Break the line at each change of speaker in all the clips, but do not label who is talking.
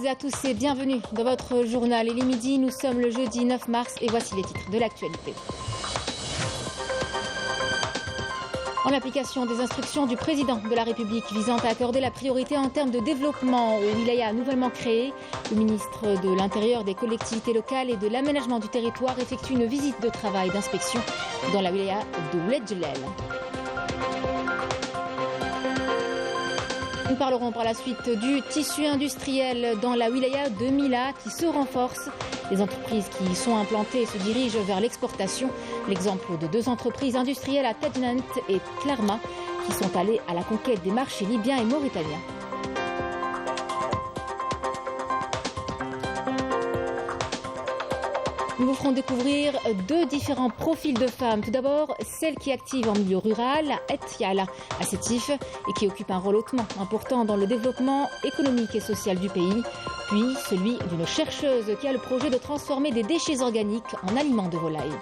et à tous et bienvenue dans votre journal. Il est midi, nous sommes le jeudi 9 mars et voici les titres de l'actualité. En application des instructions du président de la République visant à accorder la priorité en termes de développement aux wilayas nouvellement créés, le ministre de l'Intérieur, des collectivités locales et de l'aménagement du territoire effectue une visite de travail d'inspection dans la wilaya de Ouled Djellal. Nous parlerons par la suite du tissu industriel dans la wilaya de Mila qui se renforce. Les entreprises qui y sont implantées se dirigent vers l'exportation. L'exemple de deux entreprises industrielles à Tadjnant et Tlarma qui sont allées à la conquête des marchés libyens et mauritaniens. Nous vous ferons découvrir deux différents profils de femmes. Tout d'abord, celle qui est active en milieu rural, à Etiala, à Sétif, et qui occupe un rôle hautement important dans le développement économique et social du pays. Puis celui d'une chercheuse qui a le projet de transformer des déchets organiques en aliments de volaille.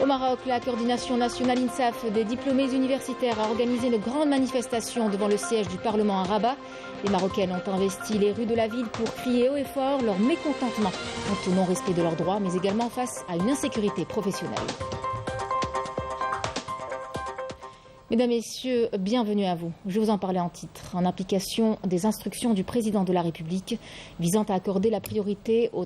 Au Maroc, la coordination nationale INSAF des diplômés universitaires a organisé une grande manifestation devant le siège du Parlement à Rabat. Les Marocaines ont investi les rues de la ville pour crier haut et fort leur mécontentement quant au non-respect de leurs droits, mais également face à une insécurité professionnelle. Mesdames, Messieurs, bienvenue à vous. Je vous en parlais en titre. En application des instructions du président de la République visant à accorder la priorité en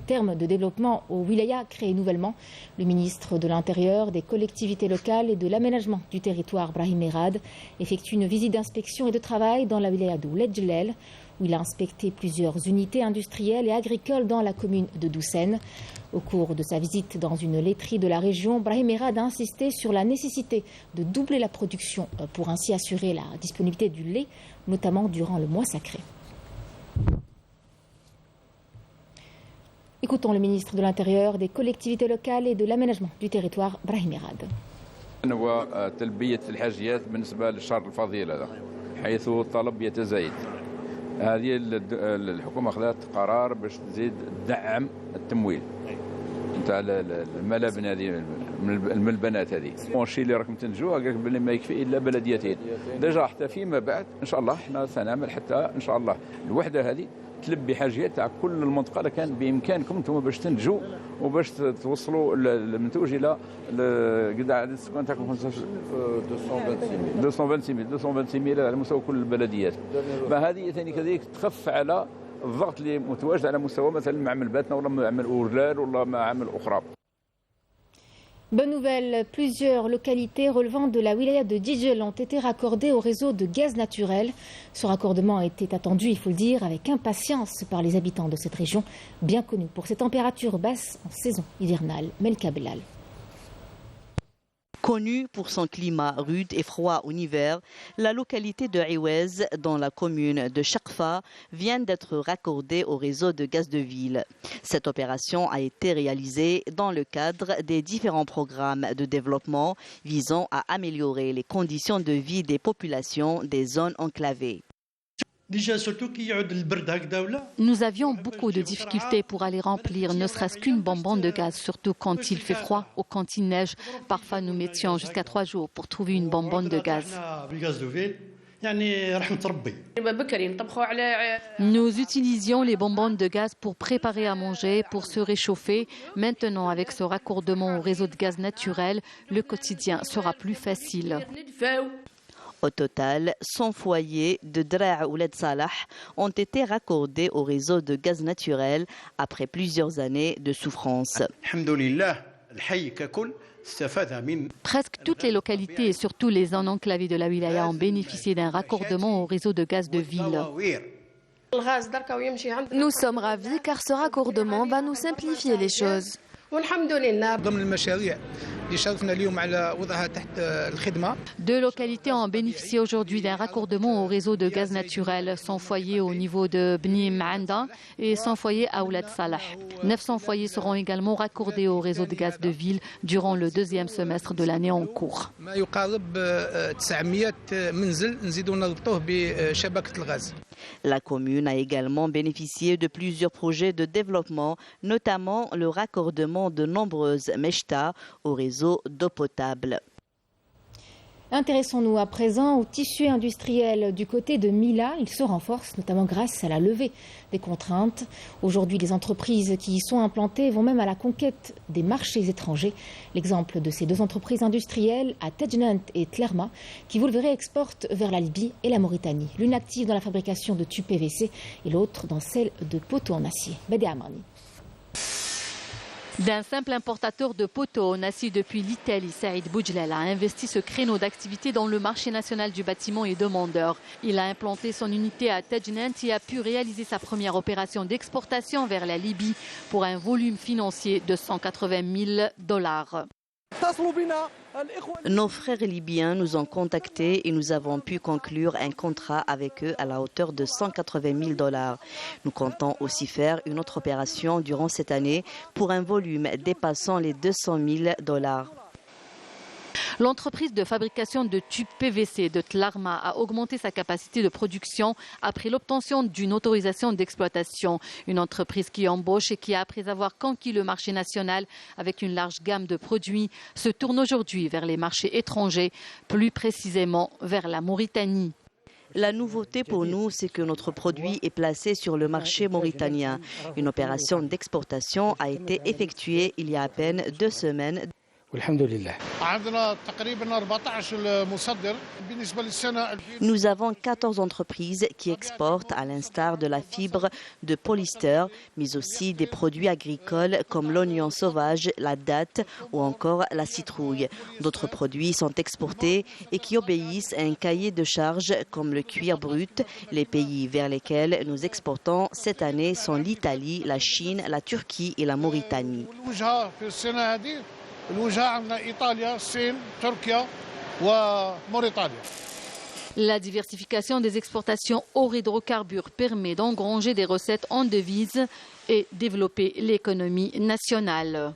termes de développement aux wilayas créés nouvellement, le ministre de l'Intérieur, des collectivités locales et de l'aménagement du territoire, Brahim Merad, effectue une visite d'inspection et de travail dans la wilaya de Ouled Djellal, où il a inspecté plusieurs unités industrielles et agricoles dans la commune de Doussen. Au cours de sa visite dans une laiterie de la région, Brahim Merad a insisté sur la nécessité de doubler la production pour ainsi assurer la disponibilité du lait, notamment durant le mois sacré. Écoutons le ministre de l'Intérieur, des collectivités locales et de l'aménagement du territoire, Brahim Merad.
هذه الحكومة أخذت قرار باش تزيد دعم التمويل نتاع الملابن هذه الملبنات هذه. الشيء اللي راكم تنتجوه قالك بلي ما يكفي الا بلديتين. ديجا حتى فيما بعد ان شاء الله احنا سنعمل حتى ان شاء الله الوحدة هذه تلبي حاجيات تاع كل المنطقة اللي كان بإمكانكم انتم باش تنتجوا وباش توصلوا المنتوج الى قد عدد السكان تاعكم 226,000 على مستوى كل البلديات. هذه ثاني كذلك تخف على الضغط اللي متواجد على مستوى مثلا معمل باتنا ولا معمل اورلال ولا معامل اخرى.
Bonne nouvelle, plusieurs localités relevant de la wilaya de Djellal ont été raccordées au réseau de gaz naturel. Ce raccordement était attendu, il faut le dire, avec impatience par les habitants de cette région, bien connue pour ses températures basses en saison hivernale. Melka Belal.
Connue pour son climat rude et froid en hiver, la localité de Iwez, dans la commune de Chakfa, vient d'être raccordée au réseau de gaz de ville. Cette opération a été réalisée dans le cadre des différents programmes de développement visant à améliorer les conditions de vie des populations des zones enclavées.
Nous avions beaucoup de difficultés pour aller remplir ne serait-ce qu'une bonbonne de gaz, surtout quand il fait froid ou quand il neige. Parfois, nous mettions jusqu'à 3 jours pour trouver une bonbonne de gaz. Nous utilisions les bonbonnes de gaz pour préparer à manger, pour se réchauffer. Maintenant, avec ce raccordement au réseau de gaz naturel, le quotidien sera plus facile.
Au total, 100 foyers de Draa Ouled Salah ont été raccordés au réseau de gaz naturel après plusieurs années de souffrance.
Presque toutes les localités et surtout les zones enclavées de la wilaya ont bénéficié d'un raccordement au réseau de gaz de ville.
Nous sommes ravis car ce raccordement va nous simplifier les choses.
Deux localités ont bénéficié aujourd'hui d'un raccordement au réseau de gaz naturel, 100 foyers au niveau de Bni Maanda et 100 foyers à Ouled Salah. 900 foyers seront également raccordés au réseau de gaz de ville durant le deuxième semestre de l'année en cours.
La commune a également bénéficié de plusieurs projets de développement, notamment le raccordement de nombreuses mechtas au réseau d'eau potable.
Intéressons-nous à présent au tissu industriel du côté de Mila. Il se renforce notamment grâce à la levée des contraintes. Aujourd'hui, les entreprises qui y sont implantées vont même à la conquête des marchés étrangers. L'exemple de ces deux entreprises industrielles à Tejnant et Tlerma qui, vous le verrez, exportent vers la Libye et la Mauritanie. L'une active dans la fabrication de tubes PVC et l'autre dans celle de poteaux en acier. Badi Amani.
D'un simple importateur de poteaux en acier depuis l'Italie, Saïd Boudjelal a investi ce créneau d'activité dans le marché national du bâtiment et demandeur. Il a implanté son unité à Tejnant et a pu réaliser sa première opération d'exportation vers la Libye pour un volume financier de $180 000.
Nos frères libyens nous ont contactés et nous avons pu conclure un contrat avec eux à la hauteur de $180 000. Nous comptons aussi faire une autre opération durant cette année pour un volume dépassant les $200 000.
L'entreprise de fabrication de tubes PVC de Tlarma a augmenté sa capacité de production après l'obtention d'une autorisation d'exploitation. Une entreprise qui embauche et qui, après avoir conquis le marché national avec une large gamme de produits, se tourne aujourd'hui vers les marchés étrangers, plus précisément vers la Mauritanie.
La nouveauté pour nous, c'est que notre produit est placé sur le marché mauritanien. Une opération d'exportation a été effectuée il y a à peine 2 semaines. Nous avons 14 entreprises qui exportent à l'instar de la fibre de polyester, mais aussi des produits agricoles comme l'oignon sauvage, la date ou encore la citrouille. D'autres produits sont exportés et qui obéissent à un cahier de charges comme le cuir brut. Les pays vers lesquels nous exportons cette année sont l'Italie, la Chine, la Turquie et la Mauritanie.
La diversification des exportations hors hydrocarbures permet d'engranger des recettes en devises et développer l'économie nationale.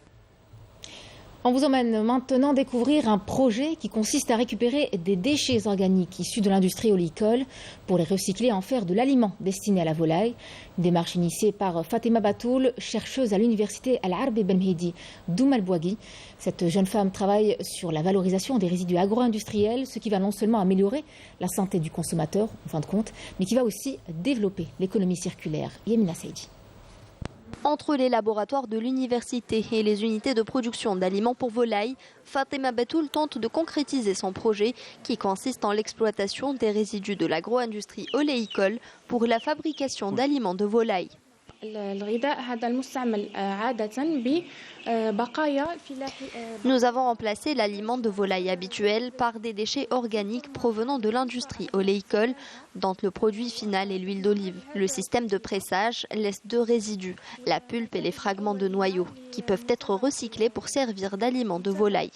On vous emmène maintenant découvrir un projet qui consiste à récupérer des déchets organiques issus de l'industrie oléicole pour les recycler et en faire de l'aliment destiné à la volaille. Une démarche initiée par Fatima Batoul, chercheuse à l'université Al-Arbi Ben Mehdi d'Oum Bouagui. Cette jeune femme travaille sur la valorisation des résidus agro-industriels, ce qui va non seulement améliorer la santé du consommateur, en fin de compte, mais qui va aussi développer l'économie circulaire. Yemina Saidi.
Entre les laboratoires de l'université et les unités de production d'aliments pour volailles, Fatima Batoul tente de concrétiser son projet qui consiste en l'exploitation des résidus de l'agro-industrie oléicole pour la fabrication d'aliments de volailles. Nous avons remplacé l'aliment de volaille habituel par des déchets organiques provenant de l'industrie oléicole, dont le produit final est l'huile d'olive. Le système de pressage laisse 2 résidus, la pulpe et les fragments de noyaux, qui peuvent être recyclés pour servir d'aliment de volaille.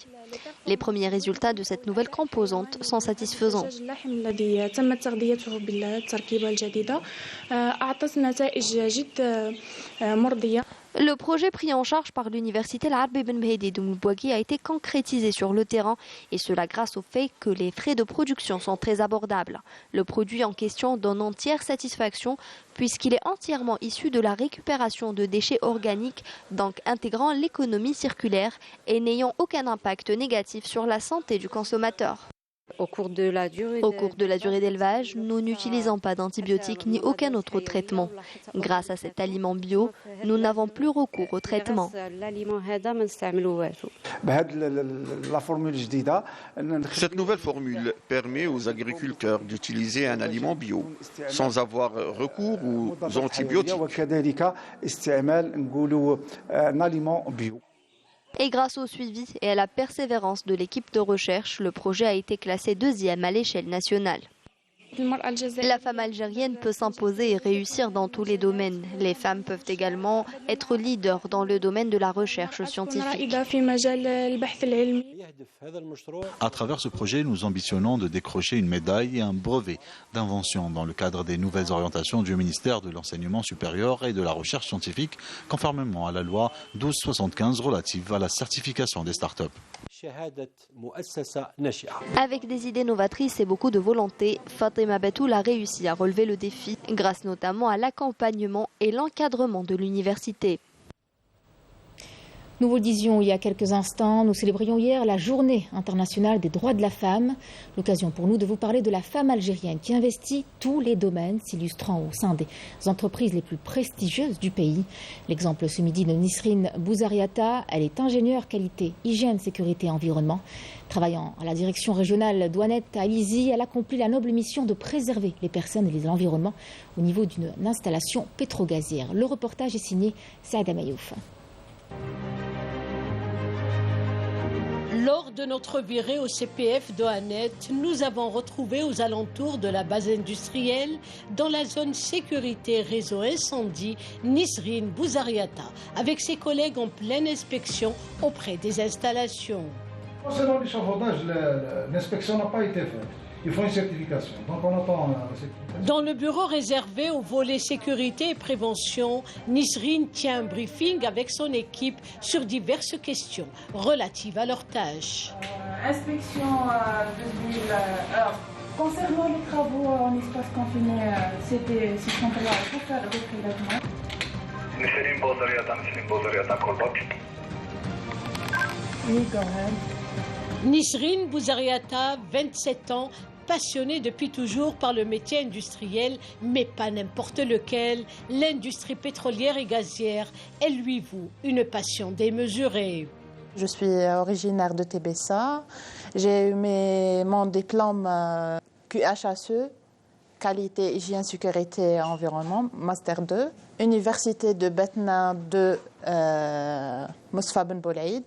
Les premiers résultats de cette nouvelle composante sont satisfaisants. Le projet pris en charge par l'université Al-Arbi Ben Mehdi d'Oum Bouagui a été concrétisé sur le terrain et cela grâce au fait que les frais de production sont très abordables. Le produit en question donne entière satisfaction puisqu'il est entièrement issu de la récupération de déchets organiques, donc intégrant l'économie circulaire et n'ayant aucun impact négatif sur la santé du consommateur.
Au cours de la durée
d'élevage, nous n'utilisons pas d'antibiotiques ni aucun autre traitement. Grâce à cet aliment bio, nous n'avons plus recours au traitement.
Cette nouvelle formule permet aux agriculteurs d'utiliser un aliment bio sans avoir recours aux antibiotiques.
Et grâce au suivi et à la persévérance de l'équipe de recherche, le projet a été classé 2e à l'échelle nationale. La femme algérienne peut s'imposer et réussir dans tous les domaines. Les femmes peuvent également être leaders dans le domaine de la recherche scientifique.
À travers ce projet, nous ambitionnons de décrocher une médaille et un brevet d'invention dans le cadre des nouvelles orientations du ministère de l'Enseignement supérieur et de la Recherche scientifique, conformément à la loi 1275 relative à la certification des startups.
Avec des idées novatrices et beaucoup de volonté, Fatima Batoul a réussi à relever le défi, grâce notamment à l'accompagnement et l'encadrement de l'université.
Nous vous le disions il y a quelques instants, nous célébrions hier la journée internationale des droits de la femme. L'occasion pour nous de vous parler de la femme algérienne qui investit tous les domaines, s'illustrant au sein des entreprises les plus prestigieuses du pays. L'exemple ce midi de Nisrine Bouzariata, elle est ingénieure qualité, hygiène, sécurité et environnement. Travaillant à la direction régionale douanette à Ilizy, elle accomplit la noble mission de préserver les personnes et l'environnement au niveau d'une installation pétrogazière. Le reportage est signé Saïda Mayouf.
Lors de notre virée au CPF d'Oannette, nous avons retrouvé aux alentours de la base industrielle, dans la zone sécurité réseau incendie, Nisrine Bouzariata, avec ses collègues en pleine inspection auprès des installations.
Concernant l'échafaudage, l'inspection n'a pas été faite. Il faut une certification. Donc on attend la certification.
Dans le bureau réservé au volet sécurité et prévention, Nisrine tient un briefing avec son équipe sur diverses questions relatives à leurs tâches.
Inspection de ville. Concernant les travaux en espace confiné, c'était ce centre-là pour faire le prélèvement. Oui, quand même.
Nisrine Bouzariata, 27 ans, passionnée depuis toujours par le métier industriel, mais pas n'importe lequel, l'industrie pétrolière et gazière. Elle lui voue une passion démesurée.
Je suis originaire de Tébessa. J'ai eu mon diplôme QHSE, qualité, hygiène, sécurité et environnement, Master 2. Université de Betna de Mousfa Ben Boulaïd.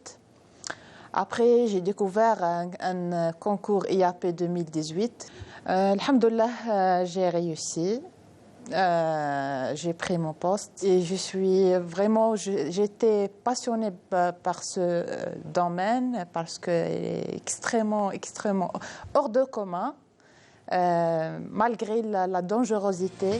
Après, j'ai découvert un concours IAP 2018. Alhamdoulilah, j'ai réussi. J'ai pris mon poste et j'étais passionnée par ce domaine parce qu'il est extrêmement hors de commun, malgré la dangerosité.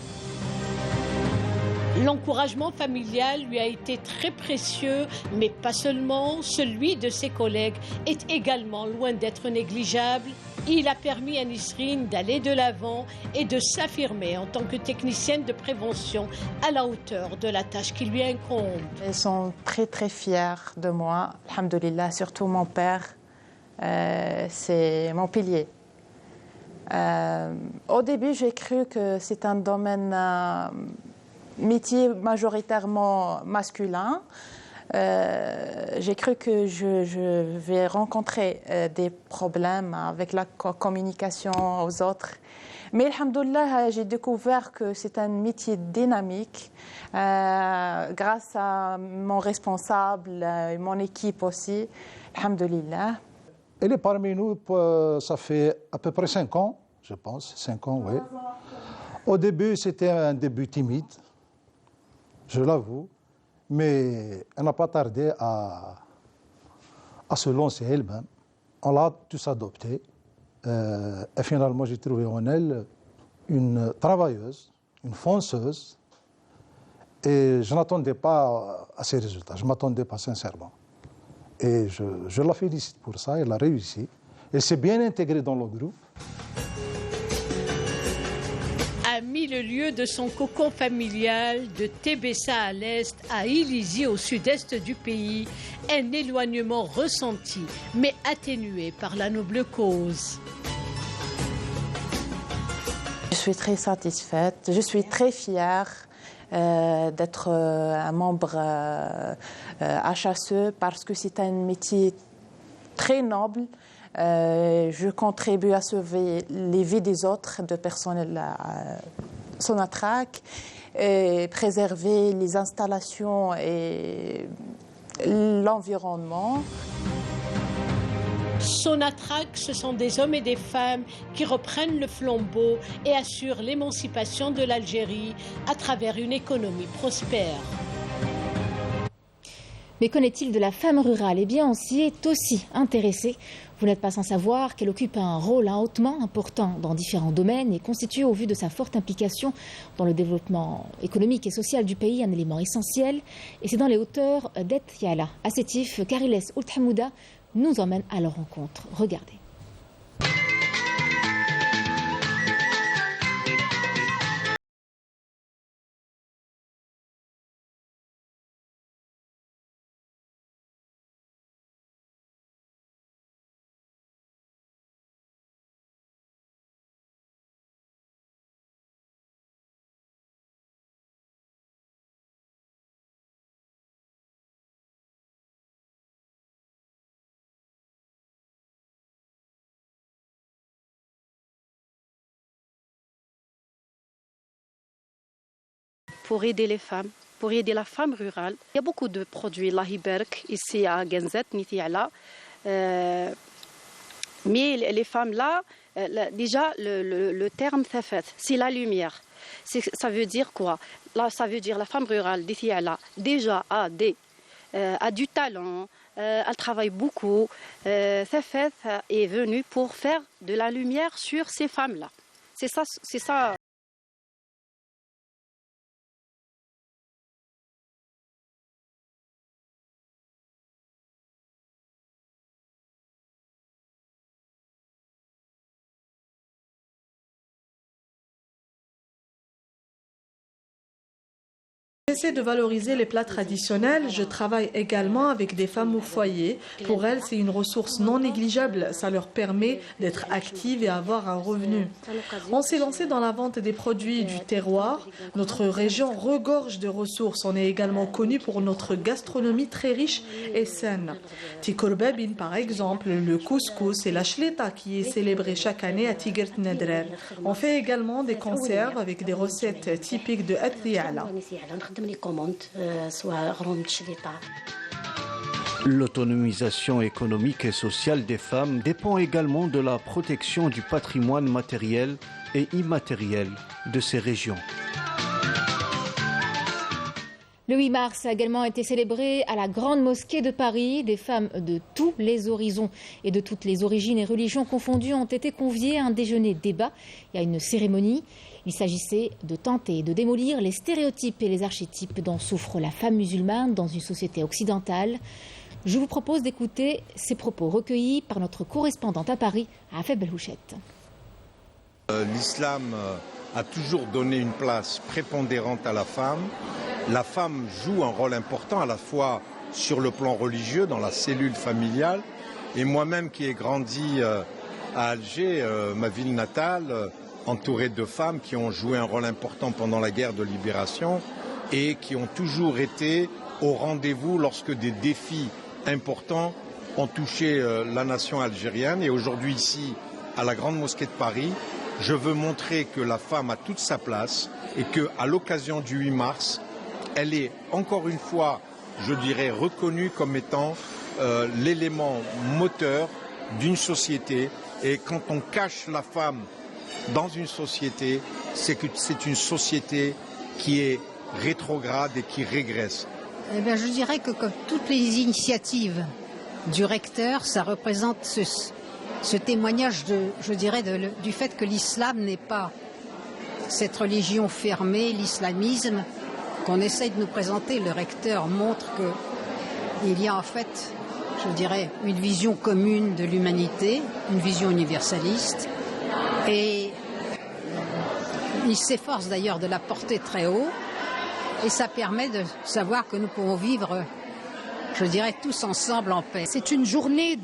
L'encouragement familial lui a été très précieux, mais pas seulement. Celui de ses collègues est également loin d'être négligeable. Il a permis à Nisrine d'aller de l'avant et de s'affirmer en tant que technicienne de prévention à la hauteur de la tâche qui lui incombe.
Ils sont très très fiers de moi, alhamdoulilah, surtout mon père, c'est mon pilier. Au début, j'ai cru que c'est un domaine métier majoritairement masculin. J'ai cru que je vais rencontrer des problèmes avec la communication aux autres. Mais alhamdoulilah, j'ai découvert que c'est un métier dynamique grâce à mon responsable et mon équipe aussi. Alhamdoulilah.
Elle est parmi nous, ça fait à peu près 5 ans, je pense. 5 ans, oui. Au début, c'était un début timide. Je l'avoue, mais elle n'a pas tardé à se lancer elle-même. On l'a tous adopté. Et finalement, j'ai trouvé en elle une travailleuse, une fonceuse. Et je n'attendais pas à ces résultats. Je ne m'attendais pas sincèrement. Et je la félicite pour ça. Elle a réussi. Elle s'est bien intégrée dans le groupe.
A mis le lieu de son cocon familial de Tébessa à l'est à Ilizy au sud-est du pays, un éloignement ressenti mais atténué par la noble cause.
Je suis très satisfaite, je suis très fière d'être un membre HSE parce que c'est un métier très noble. Je contribue à sauver les vies des autres, de personnel Sonatrach, et préserver les installations et l'environnement.
Sonatrach, ce sont des hommes et des femmes qui reprennent le flambeau et assurent l'émancipation de l'Algérie à travers une économie prospère.
Mais qu'en est-il de la femme rurale? Eh bien, on s'y est aussi intéressé. Vous n'êtes pas sans savoir qu'elle occupe un rôle hautement important dans différents domaines et constitue, au vu de sa forte implication dans le développement économique et social du pays, un élément essentiel. Et c'est dans les hauteurs d'Et Yala. À Sétif, Kariles Oulthamouda nous emmène à leur rencontre. Regardez.
pour aider les femmes, pour aider la femme rurale. Il y a beaucoup de produits, Allah Iberk, ici à Genzet, Nitiala. Mais les femmes là, déjà le terme Thafat, c'est la lumière. Ça veut dire quoi? Là, ça veut dire la femme rurale d'Ithiala déjà a du talent, elle travaille beaucoup. Thafat est venue pour faire de la lumière sur ces femmes-là. C'est ça.
J'essaie de valoriser les plats traditionnels. Je travaille également avec des femmes au foyer. Pour elles, c'est une ressource non négligeable. Ça leur permet d'être actives et avoir un revenu. On s'est lancé dans la vente des produits du terroir. Notre région regorge de ressources. On est également connu pour notre gastronomie très riche et saine. Tikorbabine, par exemple, le couscous et la shleta qui est célébrée chaque année à Tigert Nedrer. On fait également des conserves avec des recettes typiques de Athiala.
L'autonomisation économique et sociale des femmes dépend également de la protection du patrimoine matériel et immatériel de ces régions.
Le 8 mars a également été célébré à la Grande Mosquée de Paris. Des femmes de tous les horizons et de toutes les origines et religions confondues ont été conviées à un déjeuner-débat et à une cérémonie. Il s'agissait de tenter de démolir les stéréotypes et les archétypes dont souffre la femme musulmane dans une société occidentale. Je vous propose d'écouter ces propos recueillis par notre correspondante à Paris, Afeb Belhouchette.
L'islam a toujours donné une place prépondérante à la femme. La femme joue un rôle important à la fois sur le plan religieux, dans la cellule familiale. Et moi-même qui ai grandi à Alger, ma ville natale, entouré de femmes qui ont joué un rôle important pendant la guerre de libération et qui ont toujours été au rendez-vous lorsque des défis importants ont touché la nation algérienne. Et aujourd'hui ici, à la Grande Mosquée de Paris, je veux montrer que la femme a toute sa place et qu'à l'occasion du 8 mars, elle est encore une fois, je dirais, reconnue comme étant l'élément moteur d'une société. Et quand on cache la femme dans une société, c'est que c'est une société qui est rétrograde et qui régresse.
Eh bien, je dirais que comme toutes les initiatives du recteur, ça représente ce témoignage du fait que l'islam n'est pas cette religion fermée, l'islamisme qu'on essaye de nous présenter. Le recteur montre qu'il y a en fait, je dirais, une vision commune de l'humanité, une vision universaliste. Et il s'efforce d'ailleurs de la porter très haut. Et ça permet de savoir que nous pouvons vivre, je dirais, tous ensemble en paix.
C'est une journée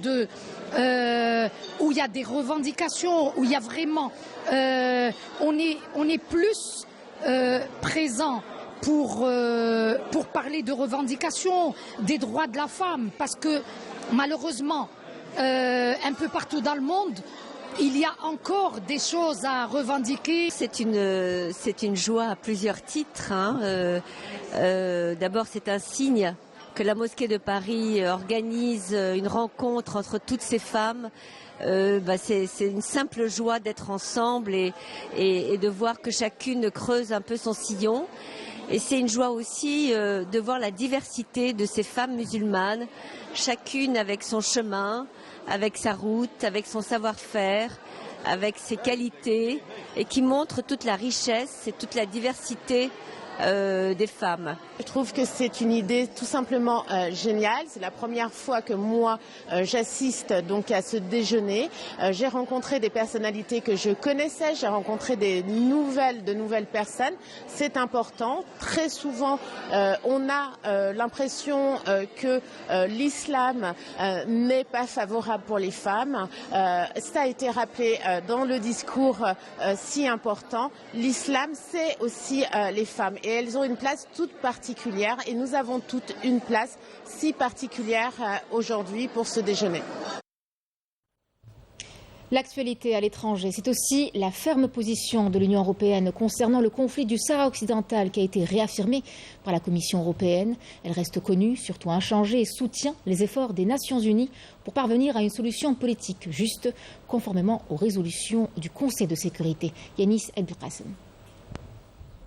où il y a des revendications, où il y a vraiment... on est plus présent pour parler de revendications, des droits de la femme, parce que malheureusement, un peu partout dans le monde, il y a encore des choses à revendiquer.
C'est une joie à plusieurs titres. D'abord, c'est un signe que la mosquée de Paris organise une rencontre entre toutes ces femmes. C'est une simple joie d'être ensemble et de voir que chacune creuse un peu son sillon. Et c'est une joie aussi de voir la diversité de ces femmes musulmanes, chacune avec son chemin, avec sa route, avec son savoir-faire, avec ses qualités, et qui montre toute la richesse et toute la diversité des femmes.
Je trouve que c'est une idée tout simplement géniale. C'est la première fois que moi j'assiste donc à ce déjeuner. J'ai rencontré des personnalités que je connaissais, j'ai rencontré de nouvelles personnes. C'est important. Très souvent, on a l'impression que l'islam n'est pas favorable pour les femmes. Ça a été rappelé dans le discours si important. L'islam, c'est aussi les femmes. Et elles ont une place toute particulière et nous avons toutes une place si particulière aujourd'hui pour ce déjeuner.
L'actualité à l'étranger, c'est aussi la ferme position de l'Union européenne concernant le conflit du Sahara occidental qui a été réaffirmée par la Commission européenne. Elle reste connue, surtout inchangée, et soutient les efforts des Nations Unies pour parvenir à une solution politique juste, conformément aux résolutions du Conseil de sécurité. Yanis El-Qassem.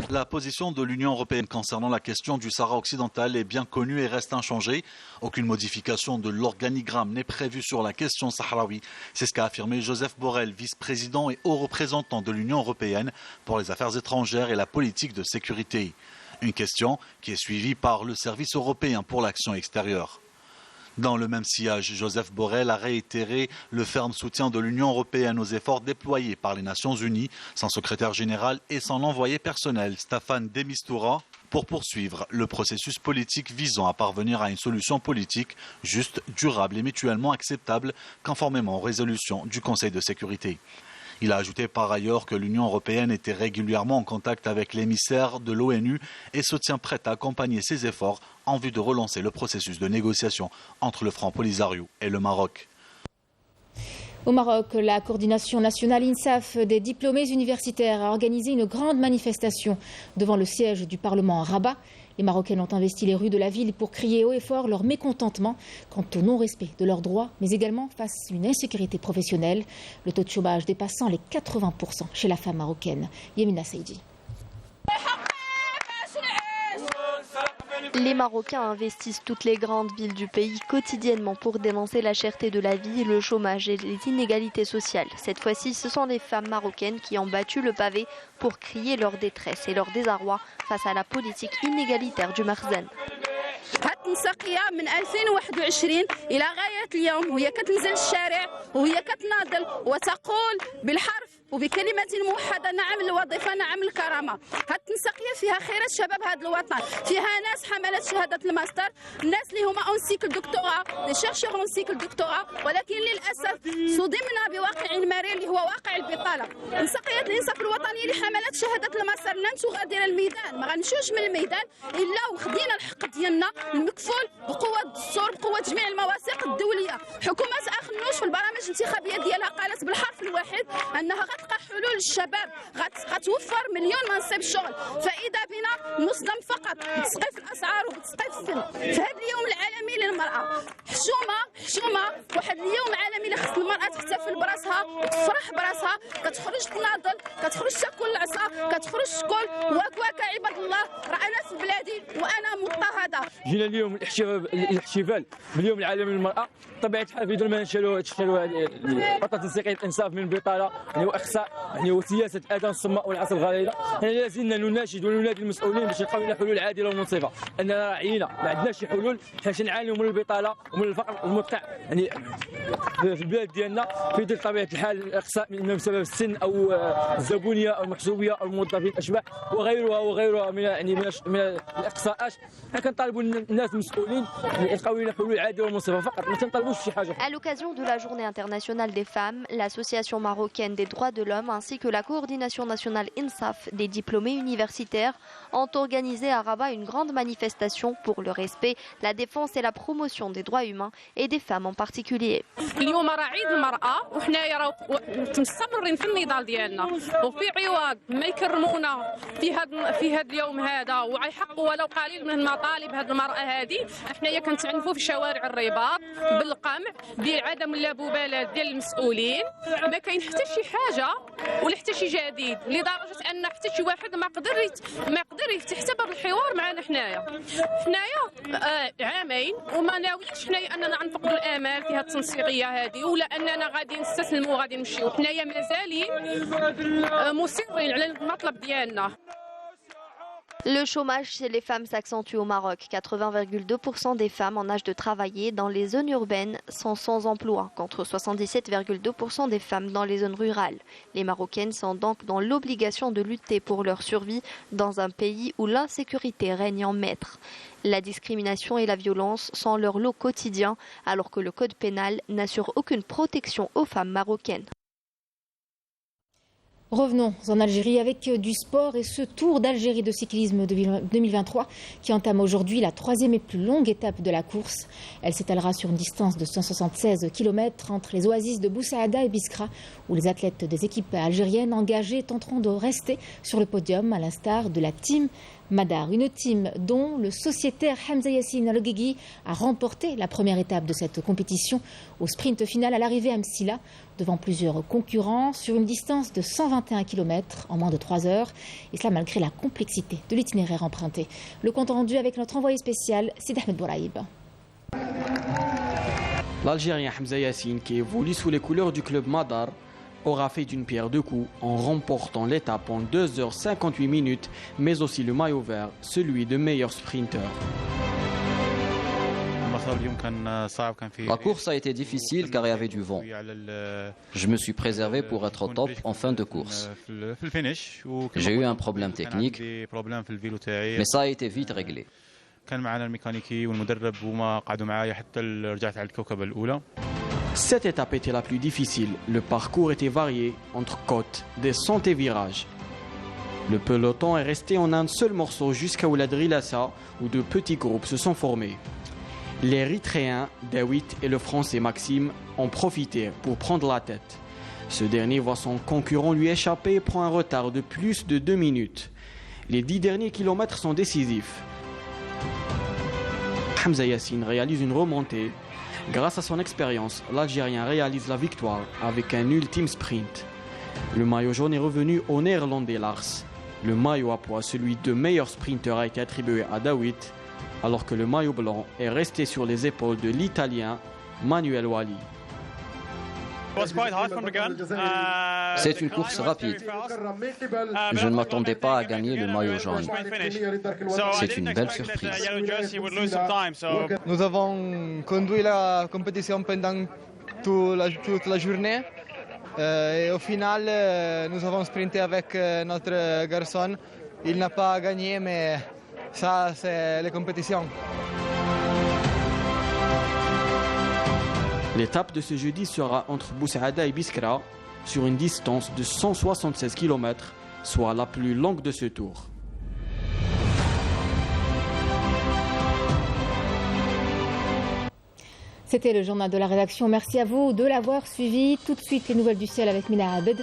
La position de l'Union européenne concernant la question du Sahara occidental est bien connue et reste inchangée. Aucune modification de l'organigramme n'est prévue sur la question sahraoui. C'est ce qu'a affirmé Joseph Borrell, vice-président et haut représentant de l'Union européenne pour les affaires étrangères et la politique de sécurité. Une question qui est suivie par le service européen pour l'action extérieure. Dans le même sillage, Joseph Borrell a réitéré le ferme soutien de l'Union européenne aux efforts déployés par les Nations Unies, son secrétaire général et son envoyé personnel, Staffan de Mistura, pour poursuivre le processus politique visant à parvenir à une solution politique juste, durable et mutuellement acceptable, conformément aux résolutions du Conseil de sécurité. Il a ajouté par ailleurs que l'Union européenne était régulièrement en contact avec l'émissaire de l'ONU et se tient prête à accompagner ses efforts en vue de relancer le processus de négociation entre le Front Polisario et le Maroc.
Au Maroc, la coordination nationale INSAF des diplômés universitaires a organisé une grande manifestation devant le siège du Parlement à Rabat. Les Marocains ont investi les rues de la ville pour crier haut et fort leur mécontentement quant au non-respect de leurs droits, mais également face à une insécurité professionnelle, le taux de chômage dépassant les 80% chez la femme marocaine. Yemina Saïdi.
Les Marocains investissent toutes les grandes villes du pays quotidiennement pour dénoncer la cherté de la vie, le chômage et les inégalités sociales. Cette fois-ci, ce sont les femmes marocaines qui ont battu le pavé pour crier leur détresse et leur désarroi face à la politique inégalitaire du Makhzen.
التنسيقية من 2021 إلى غاية اليوم وهي كتنزل الشارع وهي كتناضل وتقول بالحرف وبكلمة موحدة نعم الوظيفة نعم الكرامة. هاد التنسيقية فيها خيرات شباب هذا الوطن، فيها ناس حملت شهادة الماستر، الناس اللي هما اون سيكل دكتوراه، لي شيرشور اون سيكل دكتوراه، ولكن للأسف صدمنا بواقع مرير اللي هو واقع البطالة. تنسيقية الإنصاف الوطني اللي حملت شهادة الماستر لن تغادر الميدان، ما غنمشيوش من الميدان إلا وخدينا الحق ديالنا المكفول بقوة الدستور بقوة جميع المواثيق الدولية. حكومة أخنوش في البرامج الانتخابية ديالها قالت بالحرف الواحد أنها غتلقى حلول للشباب، غتوفر مليون منصب شغل، فإذا بنا نصدم فقط بتسقيف الأسعار وبتسقيف في هذا اليوم العالمي للمرأة. حشومة واحد اليوم عالمي اللي خص المرأة تحتفل براسها وتفرح براسها، كتخرج تناضل، كتخرج تاكل العصا، كتخرج تقول واك عباد الله رأنا في بلادي وأنا مضطهدة.
جينا اليوم الاحتفال باليوم العالمي للمرأة، طبيعة الحال بدون ما نشالوا خطة تنسيقية الإنصاف من البطالة يعني وإخصاء يعني وسياسة آدم الصماء والعصا الغليظة. يعني لازلنا نناشد وننادي المسؤولين باش يلقاو لنا حلول عادلة ومنصفة. أننا راعينا ما عندناش شي حلول حيت نعانيو من البطالة ومن الفقر المدقع يعني في البلاد ديالنا في ظل طبيعة الحال الإخصاء إما بسبب السن أو الزبونية أو المحسوبية أو الموظفين الأشباح وغيرها من الإقصاءات. كنطالبوا الناس المسؤولين يلقاو لنا حلول عادلة ومنصفة فقط، ما تنطالبوش شي حاجة.
À l'occasion de la Journée internationale des femmes, l'Association marocaine des droits de l'homme ainsi que la coordination nationale INSAF des diplômés universitaires ont organisé à Rabat une grande manifestation pour le respect, la défense et la promotion des droits humains et des femmes en particulier.
اليوم راه عيد المرأة وحنايا راه مستمرين في النضال ديالنا وفي عوض ما يكرمونا في هذا اليوم هذا ويحققوا ولو قليل من المطالب هذه المرأة هذه. حنايا كنتعنفوا في شوارع الرباط بالقمع بعدم اللامبالاة ديال المسؤولين، ما كاين حتى شي حاجة ولا حتى شي جديد لدرجة أن حتى شي واحد ما قدر يفتح حتى باب الحوار معنا. حنايا عامين وما ناويش حنايا أننا نفقدوا الآمال في هذه التنسيقية هذه ولا أننا غادي نستسلموا وغادي نمشيو. حنايا مازالين مصرين على المطلب ديالنا.
Le chômage chez les femmes s'accentue au Maroc. 80,2% des femmes en âge de travailler dans les zones urbaines sont sans emploi, contre 77,2% des femmes dans les zones rurales. Les Marocaines sont donc dans l'obligation de lutter pour leur survie dans un pays où l'insécurité règne en maître. La discrimination et la violence sont leur lot quotidien, alors que le code pénal n'assure aucune protection aux femmes marocaines.
Revenons en Algérie avec du sport et ce Tour d'Algérie de cyclisme 2023 qui entame aujourd'hui la troisième et plus longue étape de la course. Elle s'étalera sur une distance de 176 km entre les oasis de Boussaada et Biskra où les athlètes des équipes algériennes engagées tenteront de rester sur le podium à l'instar de la team Madar. Une team dont le sociétaire Hamza Yassine Al-Guigui a remporté la première étape de cette compétition au sprint final à l'arrivée à Msila devant plusieurs concurrents sur une distance de 121 km en moins de 3 heures et cela malgré la complexité de l'itinéraire emprunté. Le compte rendu avec notre envoyé spécial Sid Ahmed Bouraïb.
L'Algérien Hamza Yassine qui évolue sous les couleurs du club Madar aura fait d'une pierre deux coups en remportant l'étape en 2h58 minutes, mais aussi le maillot vert, celui de meilleur sprinter.
La course a été difficile car il y avait du vent. Je me suis préservé pour être au top en fin de course. J'ai eu un problème technique, mais ça a été vite réglé.
Cette étape était la plus difficile. Le parcours était varié entre côtes, descentes et virages. Le peloton est resté en un seul morceau jusqu'à Oulad Rilassa où de petits groupes se sont formés. L'Érythréen Dawit et le Français Maxime ont profité pour prendre la tête. Ce dernier voit son concurrent lui échapper et prend un retard de plus de 2 minutes. Les 10 derniers kilomètres sont décisifs. Hamza Yassine réalise une remontée. Grâce à son expérience, l'Algérien réalise la victoire avec un ultime sprint. Le maillot jaune est revenu au Néerlandais Lars. Le maillot à pois, celui de meilleur sprinter, a été attribué à Dawit, alors que le maillot blanc est resté sur les épaules de l'Italien Manuel Wally.
C'est une course rapide. Je ne m'attendais pas à gagner le maillot jaune. C'est une belle surprise.
Nous avons conduit la compétition pendant toute la journée. Et au final, nous avons sprinté avec notre garçon. Il n'a pas gagné, mais ça, c'est les compétitions.
L'étape de ce jeudi sera entre Boussaada et Biskra, sur une distance de 176 km, soit la plus longue de ce tour.
C'était le journal de la rédaction. Merci à vous de l'avoir suivi. Tout de suite, les nouvelles du ciel avec Mina Abed.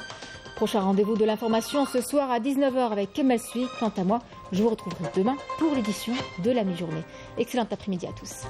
Prochain rendez-vous de l'information ce soir à 19h avec Kemal Sui. Quant à moi, je vous retrouverai demain pour l'édition de la mi-journée. Excellent après-midi à tous.